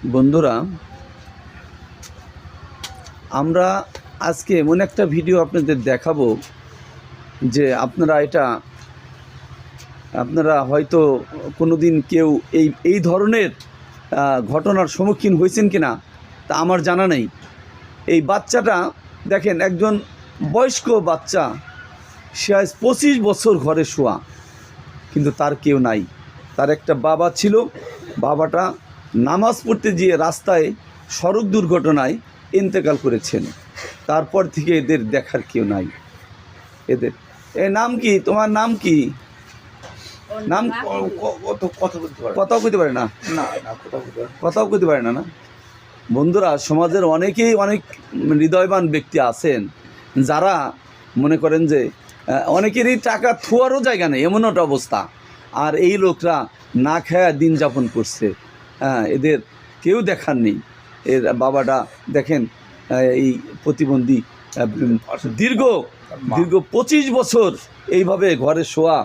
বন্ধুরা, আমরা আজকে এমন একটা ভিডিও আপনাদের দেখাবো যে আপনারা হয়তো কোনো দিন কেউ এই ধরনের ঘটনার সম্মুখীন হয়েছেন কিনা তা আমার জানা নেই। এই বাচ্চাটা দেখেন, একজন বয়স্ক বাচ্চা, সে আজ 25 বছর ঘরে শোয়া, কিন্তু তার কেউ নাই। তার একটা বাবা ছিল, বাবাটা নামাজ পড়তে গিয়ে রাস্তায় সড়ক দুর্ঘটনায় ইন্তেকাল করেছেন। তারপর থেকে এদের দেখার কেউ নাই। এদের নাম কি? তোমার নাম কি? নাম কথাও কইতে পারে না, কথাও কইতে পারে না। বন্ধুরা, সমাজের অনেকেই অনেক হৃদয়বান ব্যক্তি আছেন যারা মনে করেন যে অনেকেরই টাকা থুয়ারও জায়গা নেই, এমন একটা অবস্থা। আর এই লোকরা না খায়া দিন যাপন করছে। এদের কেউ দেখার নেই। এর বাবাটা দেখেন, এই প্রতিবন্ধী, দীর্ঘ 25 বছর এইভাবে ঘরে শোয়া,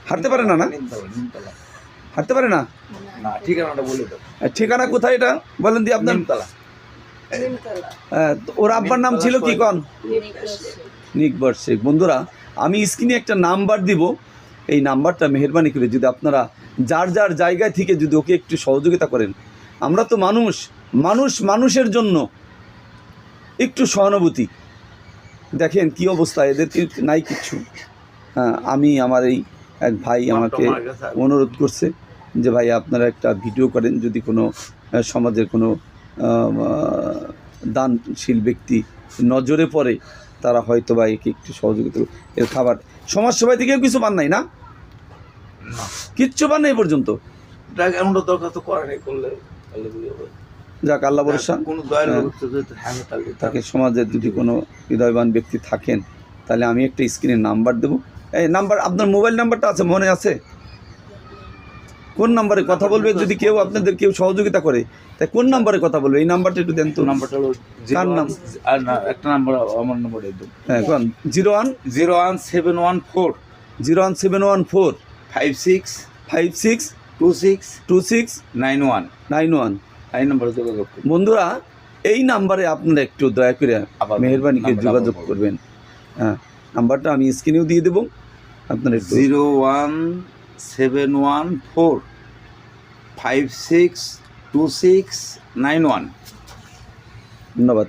হাঁটতে পারে না, হাঁটতে পারে না। ঠিকানাটা বলে দাও। ঠিকানা কোথায় এটা বলেন দি আপনার? ওর আব্বার নাম ছিল কি? কন নিকবর শেখ। বন্ধুরা, আমি স্ক্রিনে একটা নাম্বার দিব, এই নাম্বারটা মেহেরবানি করে যদি আপনারা যার যার জায়গায় থেকে যদি ওকে একটু সহযোগিতা করেন। আমরা তো মানুষের জন্য একটু সহানুভূতি। দেখেন কি অবস্থা, এদের নাই কিচ্ছু। আমি আমার এই এক ভাই আমাকে অনুরোধ করছে যে ভাই আপনারা একটা ভিডিও করেন, যদি কোনো সমাজের কোনো দানশীল ব্যক্তি নজরে পড়ে, তারা হয়তো বা একে একটু সহযোগিতা। এর খাবার সমাজসেবা থেকে কিছু পান নাই না? কিচ্ছু পান নাই পর্যন্ত। যাক, আল্লাহ ভরসা। তাকে সমাজের যদি কোনো হৃদয়বান ব্যক্তি থাকেন, তাহলে আমি একটা স্ক্রিনে নাম্বার দেবো। এই নাম্বার, আপনার মোবাইল নাম্বারটা আছে, মনে আছে? কোন নাম্বারে কথা বলবে যদি কেউ আপনাদের কেউ সহযোগিতা করে, তাই কোন নাম্বারে কথা বলবে? এই নাম্বারটা একটু দেন তো। নাম্বারটা হলো কার নাম? একটা নাম্বার আমার নাম্বার একদম। হ্যাঁ, কোন? 01714 01714 56 26 26 91 91 এই নাম্বারে যোগাযোগ করুন। বন্ধুরা, এই নাম্বারে আপনারা একটু দয়া করে মেহেরবানি করে যোগাযোগ করবেন। হ্যাঁ, নাম্বারটা আমি স্ক্রিনেও দিয়ে দেবো, আপনারা 01714 56 26 91। ধন্যবাদ।